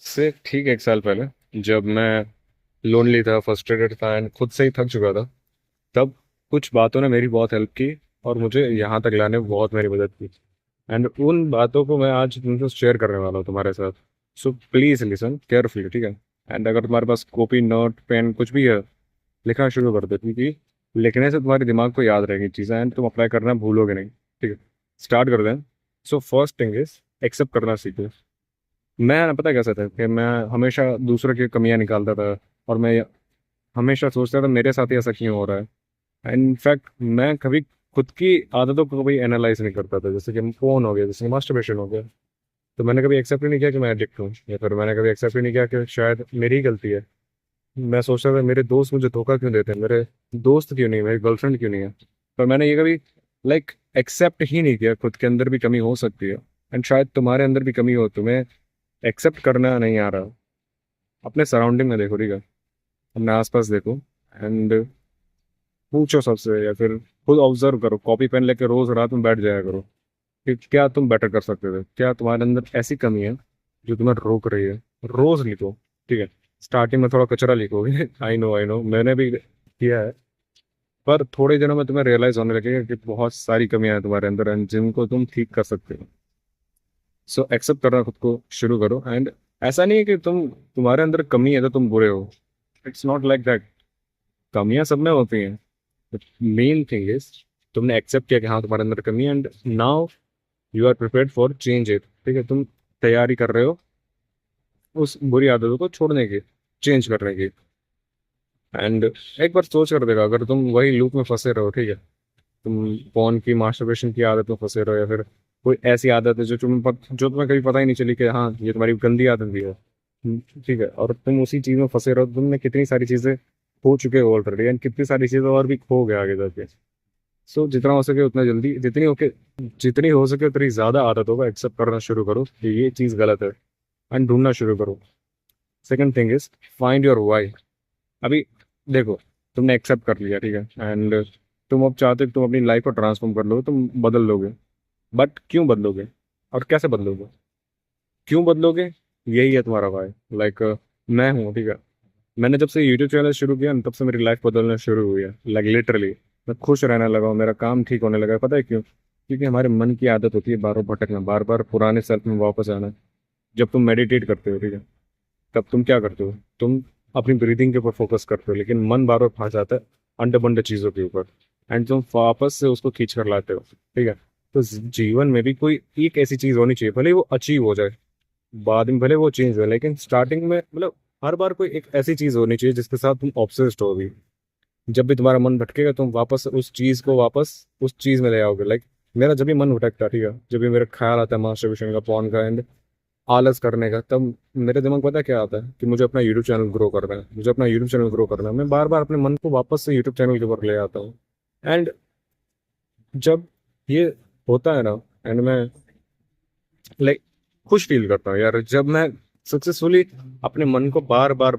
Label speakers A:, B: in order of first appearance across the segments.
A: से ठीक 1 साल पहले जब मैं लोनली था, फ्रस्ट्रेटेड था एंड खुद से ही थक चुका था, तब कुछ बातों ने मेरी बहुत हेल्प की और मुझे यहाँ तक लाने में बहुत मेरी मदद की। एंड उन बातों को मैं आज तुमसे शेयर करने वाला हूँ तुम्हारे साथ। सो प्लीज़ लिसन केयरफुली, ठीक है। एंड अगर तुम्हारे पास कॉपी, नोट, पेन कुछ भी है, लिखना शुरू कर दो, क्योंकि लिखने से तुम्हारे दिमाग को याद रहेगी चीज़ें एंड तुम अप्लाई करना भूलोगे नहीं, ठीक है। स्टार्ट कर दें। So first thing is accept करना सीखो। मैं ना, पता कैसा था कि मैं हमेशा दूसरों की कमियां निकालता था और मैं हमेशा सोचता था मेरे साथ ही ऐसा क्यों हो रहा है। इनफैक्ट मैं कभी खुद की आदतों को कभी एनालाइज नहीं करता था, जैसे कि फोन हो गया, जैसे कि मास्टरबेशन हो गया। तो मैंने कभी एक्सेप्ट ही नहीं किया कि मैं एडिक्ट हूँ, या फिर मैंने कभी एक्सेप्ट ही नहीं किया कि शायद मेरी ही गलती है। मैं सोचता था मेरे दोस्त मुझे धोखा क्यों देते हैं, मेरे दोस्त क्यों नहीं, मेरी गर्लफ्रेंड क्यों नहीं है। पर मैंने ये कभी एक्सेप्ट ही नहीं किया खुद के अंदर भी कमी हो सकती है। एंड शायद तुम्हारे अंदर भी कमी हो, तुम्हें एक्सेप्ट करना नहीं आ रहा। अपने सराउंडिंग में देखो, ठीक है, अपने आसपास देखो एंड पूछो सबसे, या फिर खुद ऑब्जर्व करो, कॉपी पेन लेके रोज रात में बैठ जाया करो कि क्या तुम बेटर कर सकते थे, क्या तुम्हारे अंदर ऐसी कमी है जो तुम्हें रोक रही है। रोज लिखो, ठीक है। स्टार्टिंग में थोड़ा कचरा लिखोगे आई नो मैंने भी किया है। पर थोड़े दिनों में तुम्हें रियलाइज होने लगेगा कि बहुत सारी कमियां हैं तुम्हारे अंदर एंड जिनको तुम ठीक कर सकते हो। सो एक्सेप्ट करना खुद को शुरू करो। एंड ऐसा नहीं है कि तुम्हारे अंदर कमी है तो तुम बुरे हो। It's not like that. कमियां सब में होती हैं। मेन थिंग इज तुमने एक्सेप्ट किया कि हाँ तुम्हारे अंदर कमी है and now you are prepared for change it, ठीक है। तुम तैयारी कर रहे हो उस बुरी आदतों को छोड़ने की, चेंज करने की। एंड एक बार सोच कर देखा, अगर तुम वही लूप में फंसे रहो, ठीक है, तुम फोन की, मास्टरबेशन की आदत में फंसे रहो, या फिर कोई ऐसी आदत है जो तुम्हें कभी पता ही नहीं चली कि हाँ ये तुम्हारी गंदी आदत भी है, ठीक है, और तुम उसी चीज में फंसे रहो, तुमने कितनी सारी चीजें खो चुके हो ऑलरेडी एंड कितनी सारी चीजें और भी खो गए आगे जाके। सो जितना हो सके उतना जल्दी, जितनी हो सके उतनी ज्यादा आदतों को एक्सेप्ट करना शुरू करो कि ये चीज गलत है एंड ढूंढना शुरू करो। Second thing is find your why. अभी देखो, तुमने एक्सेप्ट कर लिया, ठीक है, एंड तुम अब चाहते हो कि तुम अपनी लाइफ को ट्रांसफॉर्म कर लोगे, तुम बदल लोगे। बट क्यों बदलोगे और कैसे बदलोगे? क्यों बदलोगे? यही है तुम्हारा वाई। लाइक मैं हूँ, ठीक है, मैंने जब से यूट्यूब चैनल शुरू किया ना, तब से मेरी लाइफ बदलना शुरू हुई है, लाइक लिटरली। मैं खुश रहने लगा हूँ, मेरा काम ठीक होने लगा है। पता है क्यों? क्योंकि हमारे मन की आदत होती है बार बार भटकना, बार बार पुराने सेल्फ में वापस आना। जब तुम मेडिटेट करते हो, ठीक है, तब तुम क्या करते हो? तुम अपनी ब्रीदिंग के ऊपर फोकस करते हो, लेकिन मन बार बार फंस जाता है अंडे बंडे चीजों के ऊपर एंड तुम वापस से उसको खींच कर लाते हो, ठीक है। तो जीवन में भी कोई एक ऐसी चीज होनी चाहिए, भले वो अचीव हो जाए, बाद में भले वो चेंज हो, लेकिन स्टार्टिंग में मतलब हर बार कोई एक ऐसी चीज होनी चाहिए जिसके साथ तुम ऑब्सेस्ड हो भी। जब भी तुम्हारा मन भटकेगा तुम वापस उस चीज को वापस उस चीज में ले आओगे। लाइक मेरा जब भी मन भटकता है, ठीक है, जब भी मेरा ख्याल आता है मास्टरबेशन का, पॉर्न का एंड आलस करने का, तब मेरे दिमाग में पता है क्या आता है कि मुझे अपना यूट्यूब चैनल ग्रो करना है, मुझे अपना यूट्यूब चैनल ग्रो करना है। मैं बार बार अपने मन को वापस से यूट्यूब चैनल के ऊपर ले आता हूँ। एंड जब ये होता है ना, एंड मैं लाइक खुश फील करता हूँ यार, जब मैं सक्सेसफुली अपने मन को बार बार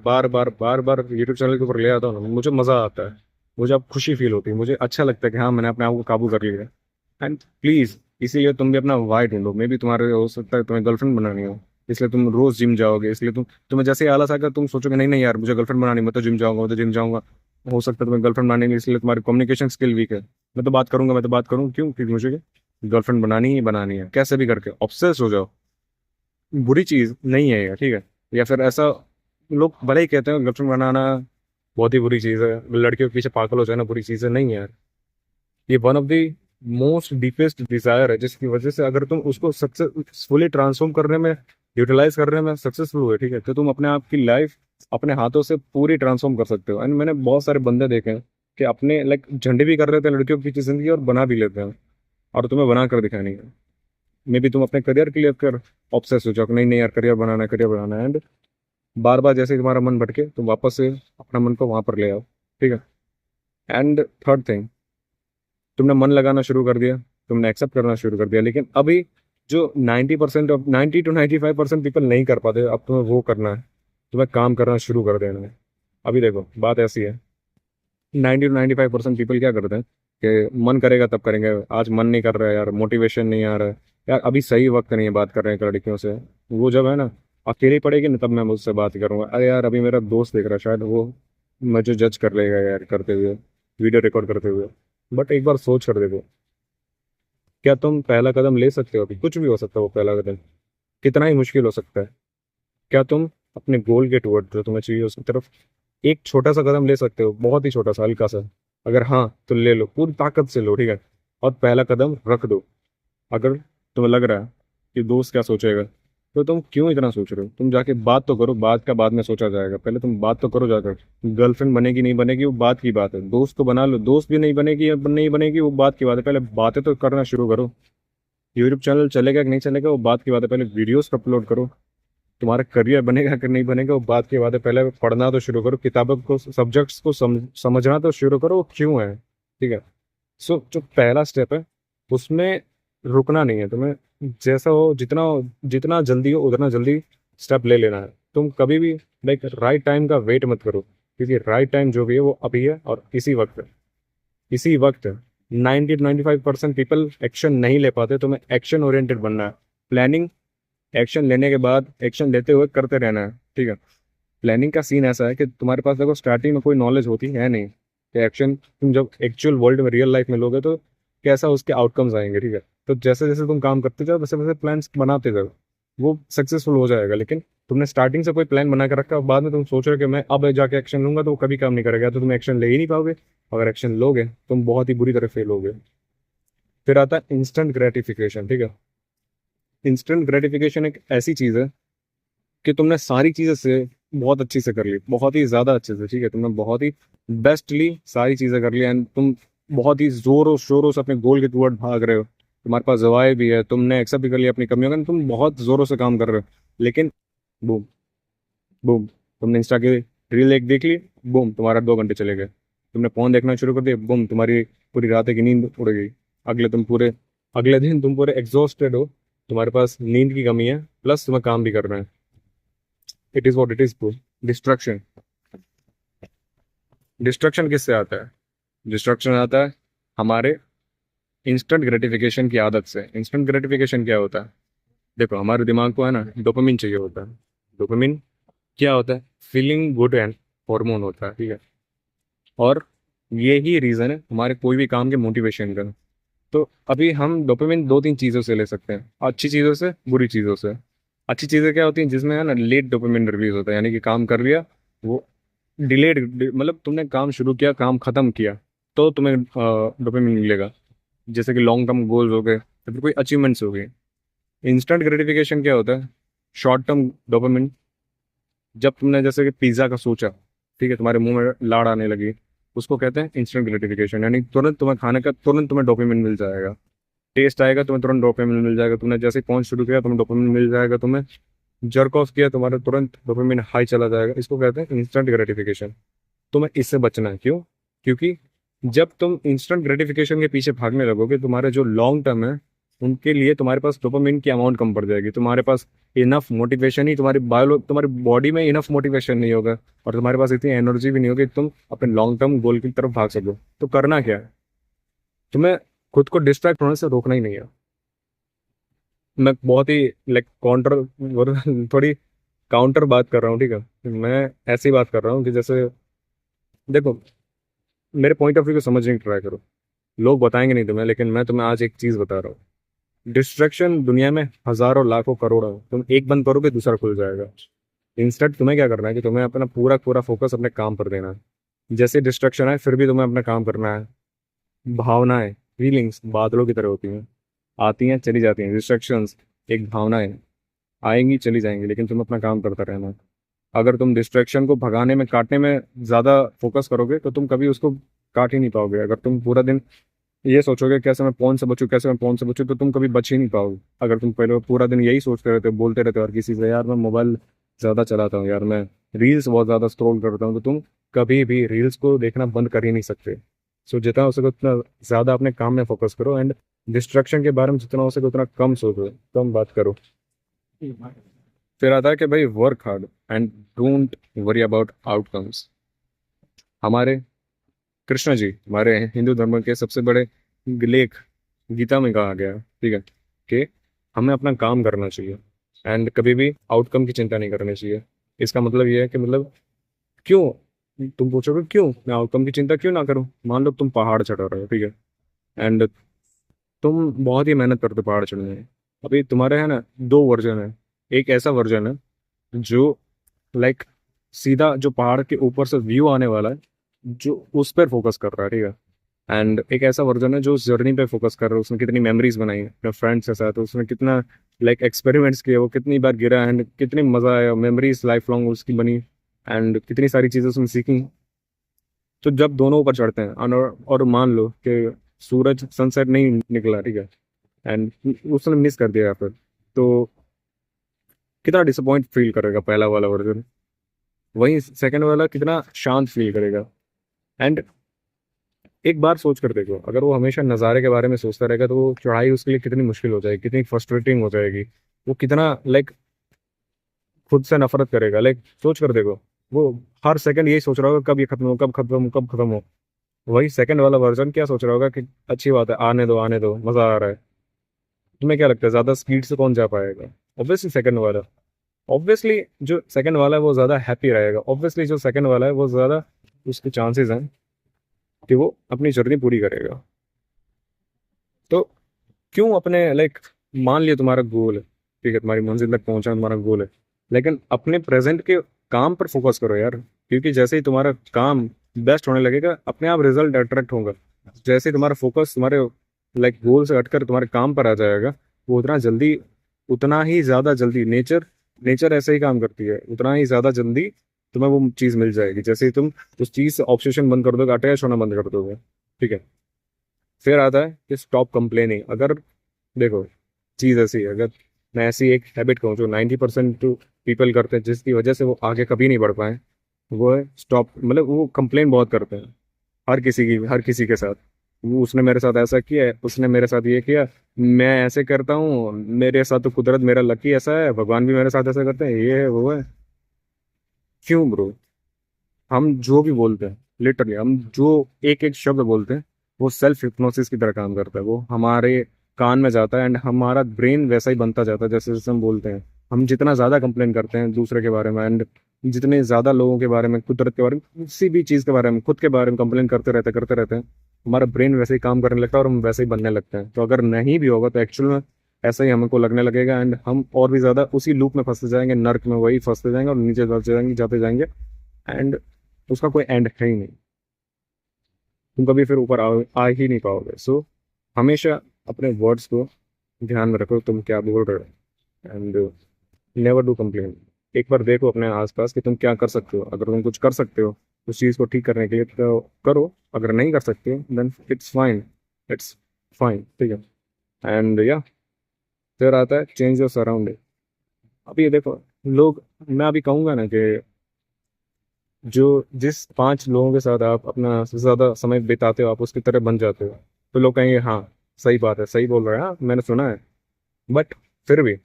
A: यूट्यूब चैनल के ऊपर ले आता हूँ ना, मुझे मजा आता है। मुझे अब खुशी फील होती है, मुझे अच्छा लगता है कि हाँ मैंने अपने आप को काबू कर लिया। एंड प्लीज, इसीलिए तुम भी अपना वाई ढूंढो। मे भी तुम्हारे हो सकता है तुम्हें गर्लफ्रेंड बनानी हो, इसलिए तुम रोज जिम जाओगे, इसलिए तुम्हें जैसे ही आलस आएगा तुम सोचोगे नहीं नहीं यार मुझे गर्लफ्रेंड बनानी, मैं तो जिम जाऊंगा, मैं तो जिम जाऊंगा। हो सकता है तुम्हें गर्लफ्रेंड बनाने के लिए, इसलिए तुम्हारी कम्युनिकेशन स्किल वीक है। मैं तो बात करूंगा, मैं तो बात करूँ, क्यों? क्योंकि मुझे गर्लफ्रेंड बनानी ही बनानी है, कैसे भी करके ऑब्सेस हो जाओ। बुरी चीज नहीं है ये, ठीक है। या फिर ऐसा लोग भले ही कहते हैं गर्लफ्रेंड बनाना बहुत ही बुरी चीज है, लड़कियों के पीछे पागल हो जाना बुरी चीज है, नहीं यार। ये one of the most deepest desire है, जिसकी वजह से अगर तुम उसको सक्सेसफुली ट्रांसफॉर्म करने में, यूटिलाइज करने में सक्सेसफुल हुए, ठीक है, तो तुम अपने आप की लाइफ अपने हाथों से पूरी ट्रांसफॉर्म कर सकते हो। एंड मैंने बहुत सारे बंदे देखे हैं कि अपने लाइक झंडे भी कर रहे थे लड़कियों के पीछे जिंदगी और बना भी लेते हैं, और तुम्हें बना कर दिखानी है। मे बी तुम अपने करियर के लिए कर ऑब्सेस हो जाओ कि नहीं नहीं यार करियर बनाना है, करियर बनाना है। एंड बार बार जैसे ही तुम्हारा मन भटके तुम वापस से अपना मन को वहां पर ले आओ, ठीक है। एंड थर्ड थिंग, तुमने मन लगाना शुरू कर दिया, तुमने एक्सेप्ट करना शुरू कर दिया, लेकिन अभी जो 90% ऑफ 90 to 95% पीपल नहीं कर पाते, अब तुम्हें वो करना है, तुम्हें काम करना शुरू कर देना है। अभी देखो बात ऐसी है, 90 to 95% पीपल क्या करते हैं कि मन करेगा तब करेंगे, आज मन नहीं कर रहा है यार, मोटिवेशन नहीं आ रहा है यार, अभी सही वक्त नहीं है बात कर रहे हैं लड़कियों से। वो जब है ना, अकेली पड़ेगी ना तब मैं मुझसे बात करूंगा। अरे यार अभी मेरा दोस्त देख रहा है, शायद वो मुझे जज कर लेगा यार करते हुए, वीडियो रिकॉर्ड करते हुए। बट एक बार सोच कर देखो, क्या तुम पहला कदम ले सकते हो? अभी कुछ भी हो सकता है वो पहला कदम, कितना ही मुश्किल हो सकता है। क्या तुम अपने गोल के टुवर्ड जो तुम्हें चाहिए उसकी तरफ एक छोटा सा कदम ले सकते हो? बहुत ही छोटा सा, हल्का सा। अगर हाँ तो ले लो, पूरी ताकत से लो, ठीक है। और पहला कदम रख दो। अगर तुम्हें लग रहा है कि दोस्त क्या सोचेगा, तो तुम क्यों इतना सोच रहे हो? तुम जाके बात तो करो, बात का बाद में सोचा जाएगा, पहले तुम बात तो करो जाकर। गर्लफ्रेंड बनेगी नहीं बनेगी वो बात की बात है, दोस्त को बना लो, दोस्त भी नहीं बनेगी या नहीं बनेगी वो बात की बात है, पहले बातें तो करना शुरू करो। यूट्यूब चैनल चलेगा कि नहीं चलेगा वो बात की बात है, पहले वीडियोस अपलोड करो। तुम्हारा करियर बनेगा कि नहीं बनेगा वो बात की बात है, पहले पढ़ना तो शुरू करो, किताबों को, सब्जेक्ट्स को समझना तो शुरू करो वो क्यों है, ठीक है। सो जो पहला स्टेप है उसमें रुकना नहीं है तुम्हें। जैसा हो, जितना जल्दी हो उतना जल्दी स्टेप ले लेना है। तुम कभी भी लाइक राइट टाइम का वेट मत करो, क्योंकि राइट टाइम जो भी है वो अभी है और इसी वक्त है। इसी वक्त 90 to 95% पीपल एक्शन नहीं ले पाते। तुम्हें एक्शन ओरिएंटेड बनना है। प्लानिंग, एक्शन लेने के बाद एक्शन लेते हुए करते रहना है, ठीक है। प्लानिंग का सीन ऐसा है कि तुम्हारे पास देखो स्टार्टिंग में कोई नॉलेज होती है नहीं कि एक्शन तुम जब एक्चुअल वर्ल्ड में रियल लाइफ में लोगे तो कैसा उसके आउटकम्स आएंगे, ठीक है। तो जैसे जैसे तुम काम करते जाओ वैसे वैसे प्लान्स बनाते जाओ, वो सक्सेसफुल हो जाएगा। लेकिन तुमने स्टार्टिंग से कोई प्लान बना के रखा और बाद में तुम सोच रहे हो कि मैं अब जाके एक्शन लूंगा, तो वो कभी काम नहीं करेगा, तो तुम एक्शन ले ही नहीं पाओगे। अगर एक्शन लोगे तुम बहुत ही बुरी तरह फेल होगे। फिर आता है इंस्टेंट ग्रेटिफिकेशन, ठीक है। इंस्टेंट ग्रेटिफिकेशन एक ऐसी चीज है कि तुमने सारी चीजें से बहुत अच्छी से कर ली, बहुत ही ज्यादा अच्छे से, ठीक है। तुमने बहुत ही बेस्टली सारी चीजें कर ली एंड तुम बहुत ही जोरों शोरों से अपने गोल के टुवर्ड भाग रहे हो। तुम्हारे पास जवाब भी है, तुमने एक्सेप्ट भी कर लिया अपनी कमियों का, तुम बहुत जोरों से काम कर रहे हो। लेकिन बूम, बूम, तुमने इंस्टा की रील एक देख ली, बूम तुम्हारा 2 घंटे चले गए। तुमने फोन देखना शुरू कर दिया, बूम तुम्हारी पूरी रात की नींद उड़ गई। अगले दिन तुम पूरे एग्जॉस्टेड हो, तुम्हारे पास नींद की कमी है प्लस तुम्हें काम भी करना है। It is what it is bro. Destruction, destruction किससे आता है? डिस्ट्रक्शन आता है हमारे इंस्टेंट ग्रेटिफिकेशन की आदत से। इंस्टेंट ग्रेटिफिकेशन क्या होता है? देखो हमारे दिमाग को है ना डोपामिन चाहिए होता है। डोपामिन क्या होता है? फीलिंग गुड एंड हार्मोन होता है, ठीक है। और यही रीजन है हमारे कोई भी काम के मोटिवेशन का। तो अभी हम डोपामिन 2-3 चीज़ों से ले सकते हैं, अच्छी चीज़ों से, बुरी चीज़ों से। अच्छी चीज़ें क्या होती हैं? जिसमें है ना लेट डोपामिन रिलीज होता है, यानी कि काम कर लिया वो डिलेड, मतलब तुमने काम शुरू किया काम खत्म किया तो तुम्हें डोपामिन मिलेगा। जैसे कि लॉन्ग टर्म गोल्स हो गए या फिर कोई अचीवमेंट्स हो गए। इंस्टेंट ग्रेटिफिकेशन क्या होता है? Short term dopamine. जब तुमने जैसे कि पिज्ज़ा का सोचा, ठीक है, तुम्हारे मुंह में लाड़ आने लगी, उसको कहते हैं इंस्टेंट ग्रेटिफिकेशन। यानी तुरंत तुम्हें खाने का तुरंत तुम्हें डोपामिन मिल जाएगा, टेस्ट आएगा तुम्हें तुरंत डोपामिन मिल जाएगा। तुमने जैसे ही पहुंच शुरू किया तुम्हें डोपामिन मिल जाएगा। तुम्हें जर्क ऑफ किया तुम्हारा तुरंत डोपामिन हाई चला जाएगा। इसको कहते हैं इंस्टेंट ग्रेटिफिकेशन। तुम्हें इससे बचना है। क्यों? क्योंकि जब तुम इंस्टेंट ग्रेटिफिकेशन के पीछे भागने लगोगे, तुम्हारे जो लॉन्ग टर्म है उनके लिए तुम्हारे पास डोपामिन की अमाउंट कम पड़ जाएगी। तुम्हारे पास इनफ मोटिवेशन ही, तुम्हारी बॉडी में इनफ मोटिवेशन नहीं होगा और तुम्हारे पास इतनी एनर्जी भी नहीं होगी कि तुम अपने लॉन्ग टर्म गोल की तरफ भाग सको। तो करना क्या है? तुम्हें खुद को डिस्ट्रैक्ट होने से रोकना ही नहीं है। मैं बहुत ही लाइक काउंटर थोड़ी काउंटर बात कर रहा हूँ, ठीक है। मैं ऐसी बात कर रहा हूँ कि जैसे देखो, मेरे पॉइंट ऑफ व्यू को समझने की ट्राई करो। लोग बताएंगे नहीं तुम्हें, लेकिन मैं तुम्हें आज एक चीज बता रहा हूँ। डिस्ट्रैक्शन दुनिया में हजारों लाखों करोड़ों है। तुम एक बंद करोगे दूसरा खुल जाएगा। इंस्टेंट तुम्हें क्या करना है कि तुम्हें अपना पूरा पूरा फोकस अपने काम पर देना है। जैसे डिस्ट्रैक्शन है फिर भी तुम्हें अपना काम करना है। भावनाएं, फीलिंग्स बादलों की तरह होती हैं, आती हैं चली जाती हैं। डिस्ट्रैक्शंस एक भावना है, आएंगी चली जाएंगी, लेकिन तुम अपना काम करता रहना है। अगर तुम डिस्ट्रैक्शन को भगाने में काटने में ज़्यादा फोकस करोगे तो तुम कभी उसको काट ही नहीं पाओगे। अगर तुम पूरा दिन ये सोचोगे कैसे मैं फोन से बचूं, कैसे मैं फोन से बचूं, तो तुम कभी बच ही नहीं पाओगे। अगर तुम पहले पूरा दिन यही सोचते रहते हो, बोलते रहते हो हर किसी से, यार मैं मोबाइल ज़्यादा चलाता हूँ, यार मैं रील्स बहुत ज़्यादा स्क्रॉल करता हूँ, तो तुम कभी भी रील्स को देखना बंद कर ही नहीं सकते। सो जितना हो सके उतना ज़्यादा अपने काम में फोकस करो एंड डिस्ट्रैक्शन के बारे में जितना हो सके उतना कम सोचो, कम बात करो। फिर आता है कि भाई work hard and don't worry about outcomes. हमारे कृष्ण जी, हमारे हिंदू धर्म के सबसे बड़े लेख गीता में कहा गया है, ठीक है, कि हमें अपना काम करना चाहिए। एंड कभी भी आउटकम की चिंता नहीं करनी चाहिए। इसका मतलब ये है कि मतलब क्यों, तुम पूछोगे क्यों मैं आउटकम की चिंता क्यों ना करूं। मान लो तुम पहाड़ चढ़ रहे हो, ठीक है, एंड तुम बहुत ही मेहनत करते हो पहाड़ चढ़ने में। अभी तुम्हारे है ना दो वर्जन है। एक ऐसा वर्जन है जो लाइक सीधा जो पहाड़ के ऊपर से व्यू आने वाला है, जो उस पर फोकस कर रहा है, ठीक है। एंड एक ऐसा वर्जन है जो उस जर्नी पे फोकस कर रहा है, उसने कितनी मेमोरीज बनाई है अपने फ्रेंड्स के साथ, उसने कितना लाइक एक्सपेरिमेंट्स किए, वो कितनी बार गिरा एंड कितनी मजा आया, मेमोरीज लाइफ लॉन्ग उसकी बनी, एंड कितनी सारी चीजें उसने सीखी। तो जब दोनों ऊपर चढ़ते हैं और मान लो कि सूरज सनसेट नहीं निकला, ठीक है, एंड उसने मिस कर दिया फिर, तो कितना डिसअपॉइंट फील करेगा पहला वाला वर्जन। वहीं सेकंड वाला कितना शांत फील करेगा। एंड एक बार सोच कर देखो, अगर वो हमेशा नज़ारे के बारे में सोचता रहेगा तो वो चढ़ाई उसके लिए कितनी मुश्किल हो जाएगी, कितनी फ्रस्ट्रेटिंग हो जाएगी। वो कितना लाइक खुद से नफरत करेगा। लाइक सोच कर देखो, वो हर सेकंड यही सोच रहा होगा कब ये खत्म हो, कब खत्म हो, कब खत्म हो। वही सेकंड वाला वर्जन क्या सोच रहा होगा कि अच्छी बात है, आने दो, मजा आ रहा है। तुम्हें क्या लगता है ज्यादा स्पीड से कौन जा पाएगा? ऑब्वियसली सेकंड वाला। ऑब्वियसली जो सेकंड वाला है वो ज्यादा हैप्पी रहेगा। ऑब्वियसली जो सेकंड वाला है वो ज्यादा उसके चांसेस हैं कि वो अपनी जर्नी पूरी करेगा। तो क्यों अपने लाइक मान लिया तुम्हारा गोल है, ठीक है, तुम्हारी मंजिल तक पहुंचना तुम्हारा गोल है, लेकिन अपने प्रेजेंट के काम पर फोकस करो यार। क्योंकि जैसे ही तुम्हारा काम बेस्ट होने लगेगा अपने आप रिजल्ट अट्रैक्ट होगा। जैसे ही तुम्हारा फोकस तुम्हारे लाइक गोल से हटकर तुम्हारे काम पर आ जाएगा, वो उतना जल्दी, उतना ही ज्यादा जल्दी नेचर नेचर ऐसे ही काम करती है, उतना ही ज्यादा जल्दी तुम्हें वो चीज मिल जाएगी। जैसे ही तुम उस चीज से ऑब्सेशन बंद कर दोगे, अटैच होना बंद कर दोगे, ठीक है। फिर आता है कि स्टॉप कंप्लेनिंग। अगर देखो चीज ऐसी है, अगर मैं ऐसी एक हैबिट कहूँ जो 90% पीपल करते हैं जिसकी वजह से वो आगे कभी नहीं बढ़ पाए, वो है स्टॉप। मतलब वो कंप्लेन बहुत करते हैं हर किसी के साथ। वो उसने मेरे साथ ऐसा किया है, उसने मेरे साथ ये किया, मैं ऐसे करता हूँ, मेरे साथ तो कुदरत मेरा लकी ऐसा है, भगवान भी मेरे साथ ऐसा करते हैं, ये है वो है। क्यों ब्रो? हम जो भी बोलते हैं, लिटरली हम जो एक एक शब्द बोलते हैं, वो सेल्फ हिप्नोसिस की तरह काम करता है। वो हमारे कान में जाता है एंड हमारा ब्रेन वैसा ही बनता जाता है जैसे जैसे हम बोलते हैं। हम जितना ज़्यादा कंप्लेन करते हैं दूसरे के बारे में एंड जितने ज़्यादा लोगों के बारे में, कुदरत के बारे में, किसी भी चीज़ के बारे में, खुद के बारे में कंप्लेन करते रहते हैं, हमारा ब्रेन वैसे ही काम करने लगता है और हम वैसे ही बनने लगते हैं। तो अगर नहीं भी होगा तो एक्चुअल में ऐसा ही हमको लगने लगेगा एंड हम और भी ज़्यादा उसी लूप में फंसते जाएंगे, नर्क में वही फंसते जाएंगे और नीचे जाते जाएंगे एंड उसका कोई एंड है ही नहीं। तुम कभी फिर ऊपर आ ही नहीं पाओगे। सो हमेशा अपने वर्ड्स को ध्यान में रखो, तुम क्या बोल रहे हो, एंड नेवर डू कंप्लेन। एक बार देखो अपने आसपास कि तुम क्या कर सकते हो। अगर तुम कुछ कर सकते हो उस चीज़ को ठीक करने के लिए तो करो, अगर नहीं कर सकते then it's fine, it's fine, ठीक है। एंड या फिर आता है चेंज योर सराउंडिंग। अभी ये देखो लोग, मैं अभी कहूंगा ना कि जो जिस 5 लोगों के साथ आप अपना सबसे ज्यादा समय बिताते हो आप उसकी तरह बन जाते हो, तो लोग कहेंगे हाँ सही बात है, सही बोल रहा है, हाँ मैंने सुना है। बट फिर भी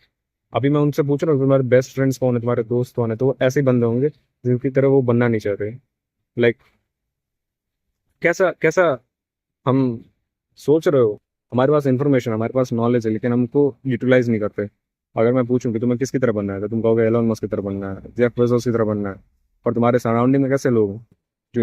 A: अभी मैं उनसे पूछ रहा हूँ तुम्हारे बेस्ट फ्रेंड्स कौन है, तुम्हारे दोस्त कौन है, तो वो ऐसे ही बंदे होंगे जिनकी तरह वो बनना नहीं चाहते। लाइक कैसा कैसा हम सोच रहे हो, हमारे पास इंफॉर्मेशन, हमारे पास नॉलेज है, लेकिन हमको यूटिलाइज नहीं करते। अगर मैं पूछूं कि तुम्हें किसकी तरह बनना है तो तुम कहोगे एलोन मस्क की तरह बनना है, जेफ बेजोस की तरह बनना है। और तुम्हारे सराउंडिंग में कैसे लोग हैं जो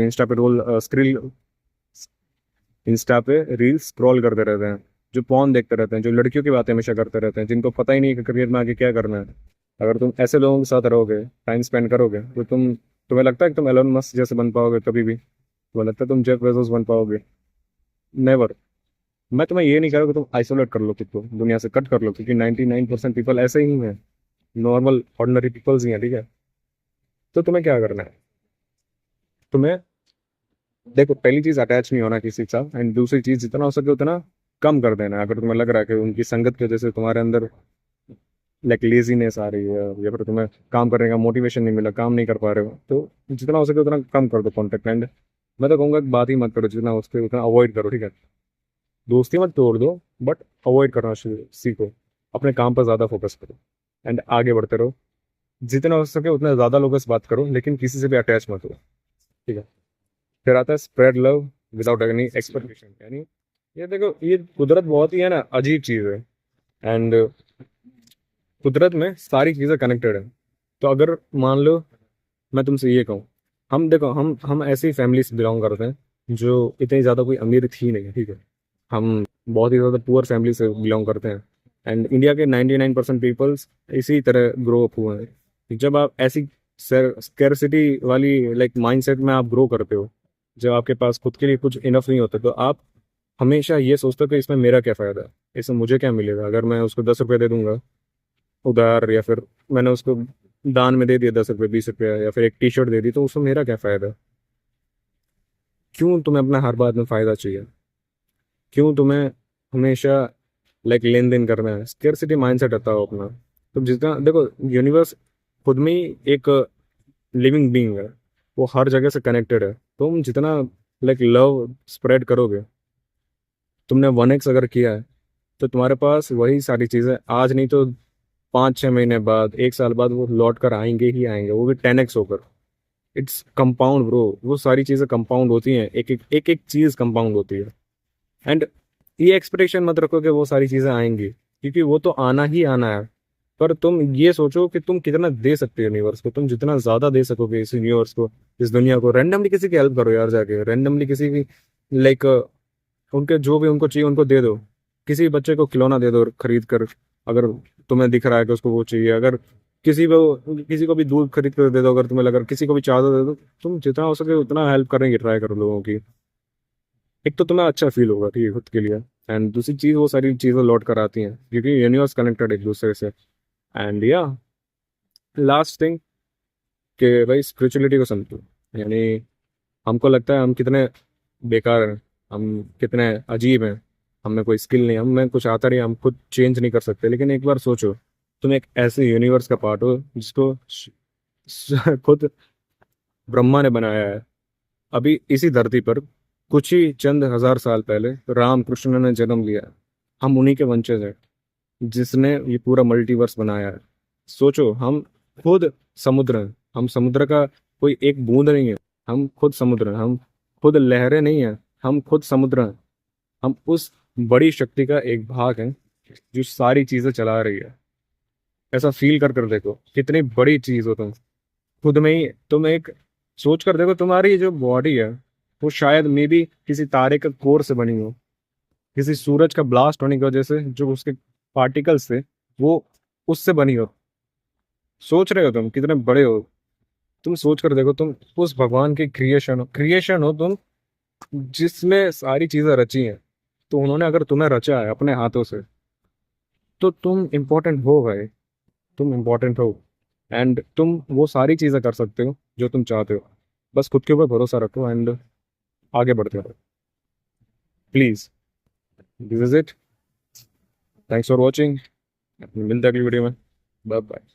A: इंस्टा पे रील स्क्रॉल करते रहते हैं, जो पॉर्न देखते रहते हैं, जो लड़कियों की बातें हमेशा करते रहते हैं, जिनको पता ही नहीं है कि करियर में आगे क्या करना है। अगर तुम ऐसे लोगों के साथ रहोगे, टाइम स्पेंड करोगे, तो तुम्हें लगता है कि तुम एलोन मस्क जैसे बन पाओगे कभी भी? तुम्हें लगता है तुम जेफ बेजोस बन पाओगे? नेवर। मैं तुम्हें ये नहीं कह रहा कि तुम आइसोलेट कर लो खुद को, दुनिया से कट कर लो, क्योंकि 99% पीपल ऐसे ही हैं, नॉर्मल ऑर्डिनरी पीपल्स ही हैं, ठीक है। तो तुम्हें क्या करना है? तुम्हें देखो पहली चीज अटैच नहीं होना किसी के साथ, एंड दूसरी चीज जितना हो सके उतना कम कर देना है। अगर तुम्हें लग रहा है कि उनकी संगत की वजह से तुम्हारे अंदर लाइक लेजीनेस आ रही है या फिर तुम्हें काम करने का मोटिवेशन नहीं मिला, काम नहीं कर पा रहे हो, तो जितना हो सके उतना कम कर दो कॉन्टेक्ट। एंड मैं तो कहूँगा कि बात ही मत करो, जितना हो सके उतना अवॉइड करो, ठीक है। दोस्ती मत तोड़ दो, बट अवॉइड करना सीखो। अपने काम पर ज़्यादा फोकस करो एंड आगे बढ़ते रहो। जितना हो सके उतना ज़्यादा लोगों से बात करो, लेकिन किसी से भी अटैच मत हो, ठीक है। फिर आता है spread love without any expectation. यानी ये देखो, ये कुदरत बहुत ही है ना अजीब चीज़ है। एंड कुदरत में सारी चीज़ें कनेक्टेड है। तो अगर मान लो मैं तुमसे ये कहूँ, हम देखो हम ऐसी फैमिली से बिलोंग करते हैं जो इतनी ज़्यादा कोई अमीर थी नहीं, ठीक है। हम बहुत ही ज़्यादा पुअर फैमिली से बिलोंग करते हैं। एंड इंडिया के 99% पीपल्स इसी तरह ग्रो अप हुए हैं। जब आप ऐसी स्कैरसिटी वाली लाइक माइंडसेट में आप ग्रो करते हो, जब आपके पास खुद के लिए कुछ इनफ नहीं होता, तो आप हमेशा ये सोचते हो कि इसमें मेरा क्या फ़ायदा है, इसमें मुझे क्या मिलेगा अगर मैं उसको 10 रुपये दे दूंगा उधार, या फिर मैंने उसको दान में दे दिया 10 रुपये 20 रुपया, या फिर एक टी शर्ट दे दी, तो उसमें मेरा क्या फ़ायदा। क्यों तुम्हें अपना हर बात में फ़ायदा चाहिए? क्यों तुम्हें हमेशा लाइक लेन देन करना है? स्केर्सिटी माइंडसेट आता हो अपना। तुम जितना देखो, यूनिवर्स खुद में ही एक लिविंग बीइंग है, वो हर जगह से कनेक्टेड है। तुम जितना लाइक लव स्प्रेड करोगे, तुमने 1x अगर किया है, तो तुम्हारे पास वही सारी चीज़ें आज नहीं तो 5-6 महीने बाद, 1 साल बाद वो लौट कर आएंगे ही आएंगे, वो भी 10x होकर। इट्स कंपाउंड ब्रो, वो सारी चीज़ें कंपाउंड होती हैं, एक एक चीज़ कंपाउंड होती है। एंड ये एक्सपेक्टेशन मत रखो कि वो सारी चीज़ें आएंगी, क्योंकि वो तो आना ही आना है। पर तुम ये सोचो कि तुम कितना दे सकते हो यूनिवर्स को। तुम जितना ज़्यादा दे सकोगे इस यूनिवर्स को, इस दुनिया को, रैंडमली किसी की हेल्प करो यार, जाके रैंडमली किसी की लाइक उनके जो भी उनको चाहिए उनको दे दो। किसी भी बच्चे को खिलौना दे दो खरीद कर, अगर तुम्हें दिख रहा है कि उसको वो चाहिए। अगर किसी को भी दूध खरीद कर दे दो, अगर तुम्हें लगा किसी को भी चादर दे दो। तुम जितना हो सके उतना हेल्प करने की ट्राई करो लोगों की। एक तो तुम्हें अच्छा फील होगा, ठीक है, खुद के लिए। एंड दूसरी चीज़, वो सारी चीज़ें लौट कर आती हैं क्योंकि यूनिवर्स कनेक्टेड एक दूसरे से। एंड या लास्ट थिंग, कि भाई स्पिरिचुअलिटी को समझो। यानी हमको लगता है हम कितने बेकार हैं, हम कितने अजीब हैं, हमें कोई स्किल नहीं, हमें कुछ आता नहीं, हम खुद चेंज नहीं कर सकते। लेकिन एक बार सोचो, तुम एक ऐसे यूनिवर्स का पार्ट हो जिसको खुद ब्रह्मा ने बनाया है। अभी इसी धरती पर कुछ ही चंद हजार साल पहले राम कृष्ण ने जन्म लिया। हम उन्हीं के वंशज हैं जिसने ये पूरा मल्टीवर्स बनाया है। सोचो, हम खुद समुद्र हैं, हम समुद्र का कोई एक बूंद नहीं है। हम खुद समुद्र हैं, हम खुद लहरें नहीं हैं, हम खुद समुद्र हैं। हम उस बड़ी शक्ति का एक भाग हैं जो सारी चीजें चला रही है। ऐसा फील कर देखो कितनी बड़ी चीज हो तुम। खुद में ही तुम एक सोच कर देखो, तुम्हारी जो बॉडी है वो शायद मे बी किसी तारे का कोर से बनी हो, किसी सूरज का ब्लास्ट होने की वजह से जो उसके पार्टिकल्स थे वो उससे बनी हो। सोच रहे हो तुम कितने बड़े हो? तुम सोच कर देखो, तुम उस भगवान की क्रिएशन हो तुम, जिसमें सारी चीजें रची हैं। तो उन्होंने अगर तुम्हें रचा है अपने हाथों से, तो तुम इम्पोर्टेंट हो भाई, तुम इम्पोर्टेंट हो। एंड तुम वो सारी चीजें कर सकते हो जो तुम चाहते हो। बस खुद के ऊपर भरोसा रखो एंड आगे बढ़ते रहो। Please, this is it. Thanks for watching. मिलते हैं अगली वीडियो में। Bye bye.